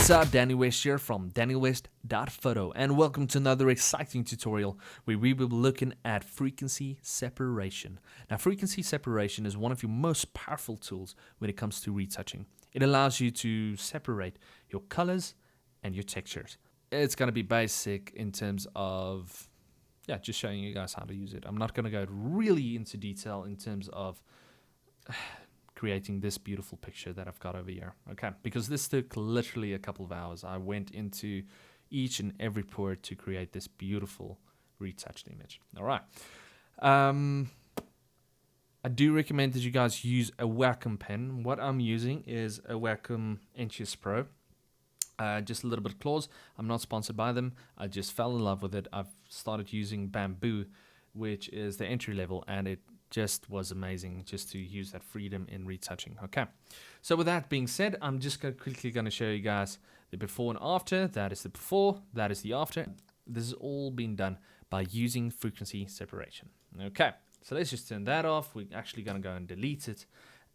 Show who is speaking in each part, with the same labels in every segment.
Speaker 1: What's up, Danny West here from danielwest.photo, and welcome to another exciting tutorial where we will be looking at frequency separation. Now, frequency separation is one of your most powerful tools when it comes to retouching. It allows you to separate your colors and your textures. It's going to be basic in terms of, just showing you guys how to use it. I'm not going to go really into detail in terms of creating this beautiful picture that I've got over here, okay, because this took literally a couple of hours. I went into each and every pore to create this beautiful retouched image. All right, I do recommend that you guys use a Wacom pen. What I'm using is a Wacom Inches Pro. Just a little bit of claws. I'm not sponsored by them. I just fell in love with it. I've started using Bamboo, which is the entry level, and it just was amazing just to use that freedom in retouching. Okay, so with that being said, I'm just quickly going to show you guys the before and after. That is the before, that is the after. This has all been done by using frequency separation. Okay, so let's just turn that off. We're actually going to go and delete it.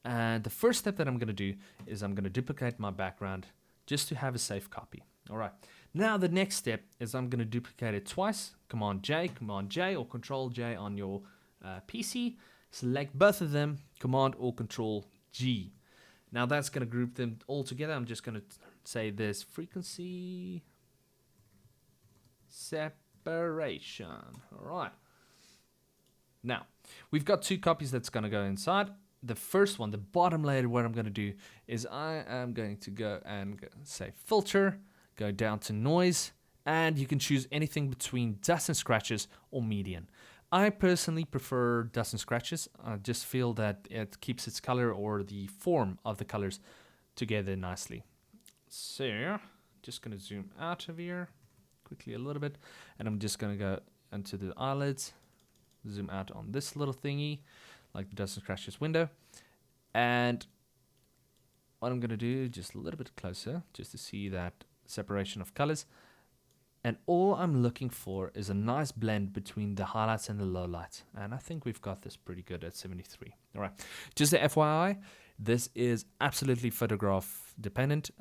Speaker 1: And the first step that I'm going to do is I'm going to duplicate my background just to have a safe copy. All right, now the next step is I'm going to duplicate it twice. Command J or Control J on your PC, select both of them, Command or Control G. Now that's going to group them all together. I'm just going to say this frequency separation. All right. Now we've got two copies that's going to go inside. The first one, the bottom layer, what I'm going to do is I am going to go and say filter, go down to noise, and you can choose anything between dust and scratches or median. I personally prefer dust and scratches. I just feel that it keeps its color or the form of the colors together nicely. So, just going to zoom out of here quickly a little bit, and I'm just going to go into the eyelids, zoom out on this little thingy, like the dust and scratches window. And what I'm going to do, just a little bit closer, just to see that separation of colors. And all I'm looking for is a nice blend between the highlights and the lowlights. And I think we've got this pretty good at 73. All right. Just a FYI, this is absolutely photograph dependent.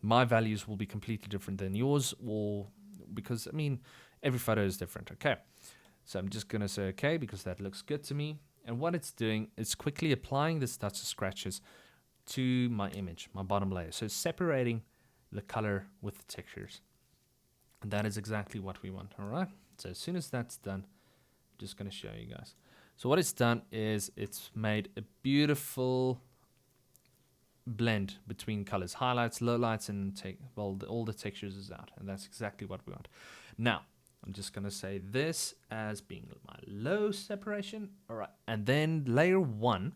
Speaker 1: My values will be completely different than yours, or because, I mean, every photo is different. Okay. So I'm just going to say okay, because that looks good to me. And what it's doing is quickly applying this dust and scratches to my image, my bottom layer. So separating the color with the textures. And that is exactly what we want. All right. So as soon as that's done, I'm just going to show you guys. So what it's done is it's made a beautiful blend between colors, highlights, lowlights, and all the textures is out. And that's exactly what we want. Now, I'm just going to say this as being my low separation. All right. And then layer one,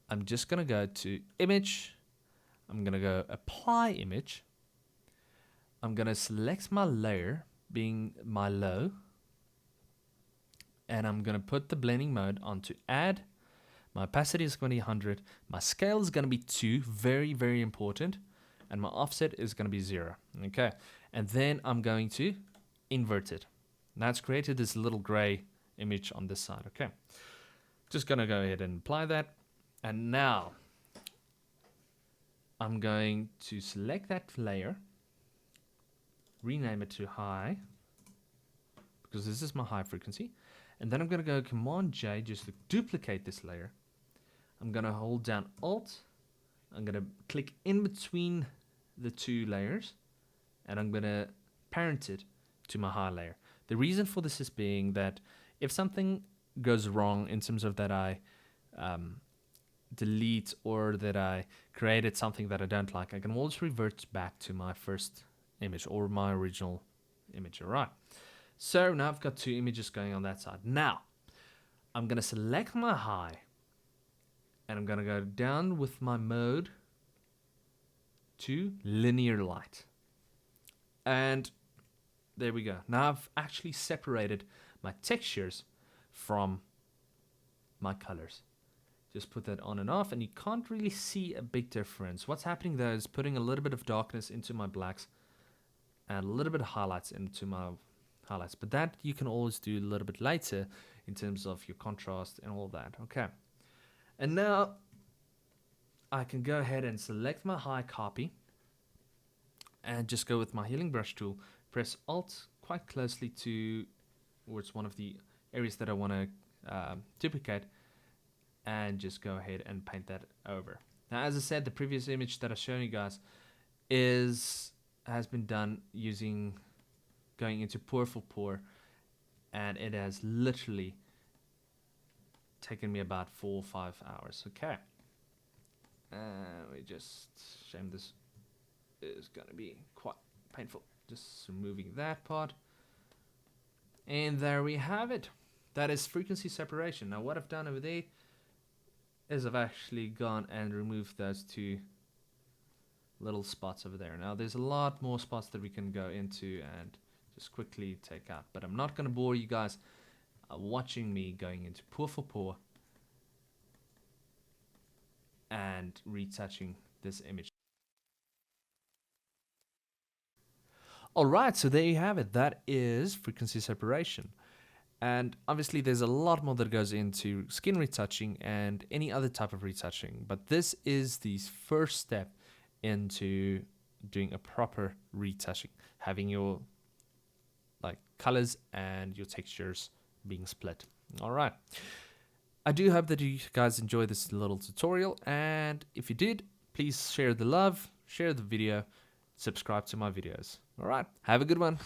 Speaker 1: I'm just going to go to image. I'm going to go apply image. I'm going to select my layer being my low, and I'm going to put the blending mode onto add. My opacity is going to be 100. My scale is going to be 2, very, very important. And my offset is going to be 0. Okay. And then I'm going to invert it. Now it's created this little gray image on this side. Okay. Just going to go ahead and apply that. And now I'm going to select that layer, rename it to high, because this is my high frequency. And then I'm going to go Command J just to duplicate this layer. I'm going to hold down Alt. I'm going to click in between the two layers, and I'm going to parent it to my high layer. The reason for this is being that if something goes wrong in terms of that I delete or that I created something that I don't like, I can always revert back to my first image or my original image. All right. So now I've got two images going on that side. Now I'm going to select my high, and I'm going to go down with my mode to linear light. And there we go. Now I've actually separated my textures from my colors. Just put that on and off, and you can't really see a big difference. What's happening there is putting a little bit of darkness into my blacks and a little bit of highlights into my highlights. But that you can always do a little bit later in terms of your contrast and all that. Okay. And now I can go ahead and select my high copy, and just go with my healing brush tool, press Alt quite closely towards one of the areas that I want to duplicate, and just go ahead and paint that over. Now, as I said, the previous image that I've shown you guys has been done using going into pour for pour, and it has literally taken me about 4 or 5 hours. Okay, we just shame this is going to be quite painful. Just removing that part, and there we have it. That is frequency separation. Now what I've done over there is I've actually gone and removed those 2 little spots over there. Now there's a lot more spots that we can go into and just quickly take out, but I'm not going to bore you guys watching me going into pour for pour and retouching this image. Alright, so there you have it. That is frequency separation. And obviously there's a lot more that goes into skin retouching and any other type of retouching, but this is the first step into doing a proper retouching, having your colors and your textures being split. Alright, I do hope that you guys enjoyed this little tutorial, and if you did, please share the love, share the video, subscribe to my videos. Alright, have a good one.